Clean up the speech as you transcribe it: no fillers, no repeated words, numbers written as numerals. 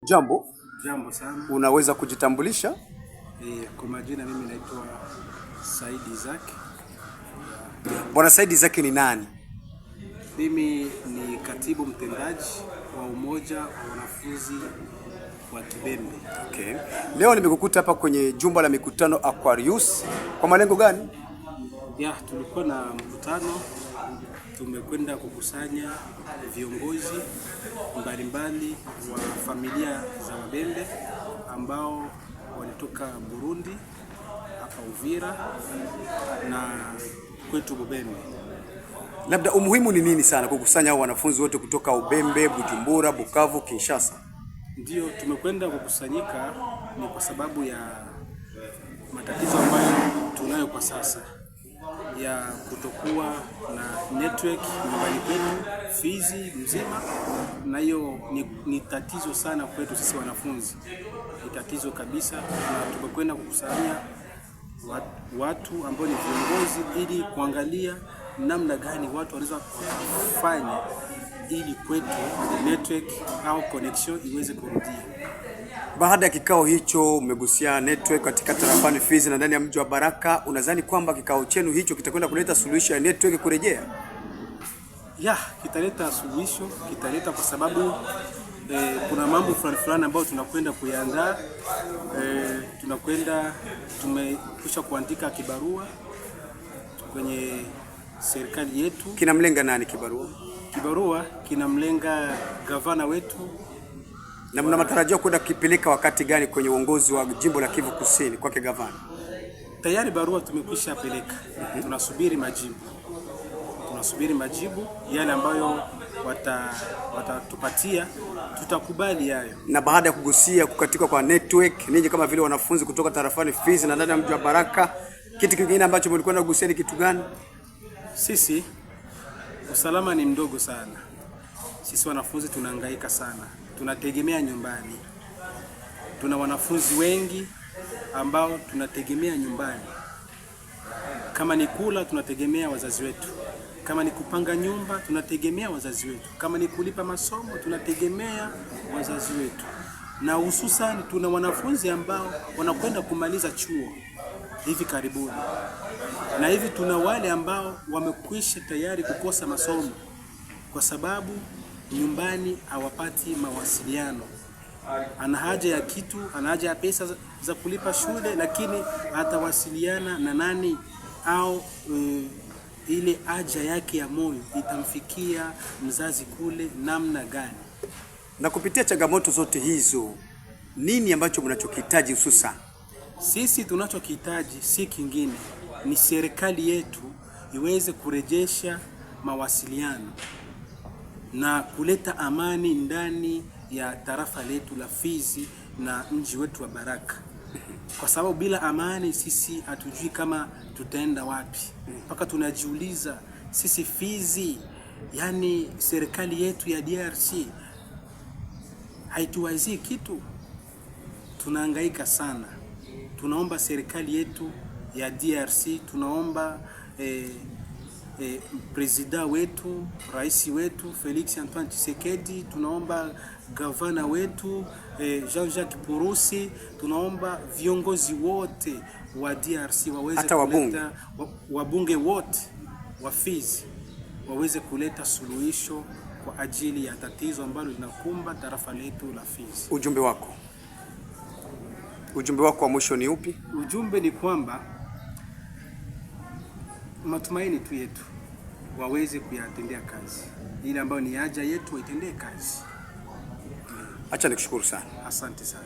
Jambo. Jambo sana. Unaweza kujitambulisha? Kwa majina mimi naitwa Said Isaac. Bwana Said Isaac ni nani? Mimi ni katibu mtendaji wa umoja wa wanafunzi wa Kibembe. Okay. Leo nimekukuta hapa kwenye jumba la mikutano Aquarius. Kwa malengo gani? Tulikuwa na mkutano, tumekwenda kukusanya viongozi mbalimbali wa familia za Wabembe ambao walitoka Burundi hapa Uvira na kwetu Bubembe. Labda umuhimu ni nini sana kukusanya hao wanafunzi wote kutoka Ubembe, Bujumbura, Bukavu, Kinshasa? Ndio tumekwenda kukusanyika ni kwa sababu ya matatizo ambayo tunayo kwa sasa ya kutokuwa na network nyumbani kwetu Fizi mzima, na hiyo ni tatizo sana kwetu sisi wanafunzi, ni tatizo kabisa, na tumekwenda kukusanya watu ambao ni viongozi ili kuangalia namna gani watu wanaweza kufanya ili kwetu network au connection iweze kurudia. Baada ya kikao hicho umegusia network katika tarafani Fizi na ndani ya mji wa Baraka, unadhani kwamba kikao chenu hicho kitakwenda kuleta suluhisho ya network kurejea? Kitaleta suluhisho, kitaleta kwa sababu kuna mambo fulani ambayo tunakwenda kuandaa. Tumekwisha kuandika kibarua kwenye serikali yetu. Kinamlenga nani kibarua? Kibarua kinamlenga gavana wetu. Na mna matarajio kwenda kipeleka wakati gani kwenye uongozi wa jimbo la Kivu Kusini kwake gavana? Tayari barua tumekwisha peleka. Tunasubiri majibu yale ambayo watatupatia, tutakubali hayo. Na baada ya kugusia kukatika kwa network, ninyi kama vile wanafunzi kutoka tarafani Fizi na ndani ya mji wa Baraka, kitu kingine ambacho mlikwenda kugusia ni kitu gani? Sisi usalama ni mdogo sana. Sisi wanafunzi tunahangaika sana. Tunategemea nyumbani. Tuna wanafunzi wengi ambao tunategemea nyumbani. Kama ni kula tunategemea wazazi wetu. Kama ni kupanga nyumba tunategemea wazazi wetu. Kama ni kulipa masomo tunategemea wazazi wetu. Na hususan tuna wanafunzi ambao wanakwenda kumaliza chuo hivi karibuni. Na hivi tuna wale ambao wamekwisha tayari kukosa masomo kwa sababu nyumbani hawapati mawasiliano. Ana haja ya kitu, ana haja ya pesa za kulipa shule, lakini atawasiliana na nani au ile haja yake ya moyo itamfikia mzazi kule namna gani? Na kupitia changamoto zote hizo, nini ambacho mnachokihitaji hususan? Sisi tunachokihitaji si kingine, ni serikali yetu iweze kurejesha mawasiliano na kuleta amani ndani ya tarafa letu la Fizi na mji wetu wa Baraka. Kwa sababu bila amani sisi hatujui kama tutaenda wapi. Mpaka tunajiuliza sisi Fizi, yani serikali yetu ya DRC haituwazii kitu. Tunahangaika sana. Tunaomba serikali yetu ya DRC, tunaomba Presida wetu, rais wetu Felix Antoine Tshisekedi, tunaomba gavana wetu Jean-Jacques Purusi, tunaomba viongozi wote wa DRC waweze hata wabunge wote wa Fizi waweze kuleta suluhisho kwa ajili ya tatizo ambalo linakumba tarafa letu la Fizi. Ujumbe wako wa mwisho ni upi? Ujumbe ni kwamba matumaini tu yetu waweze kuyatendea kazi. Ile ambayo ni haja yetu waitendee kazi. Acha nikushukuru sana. Asante sana.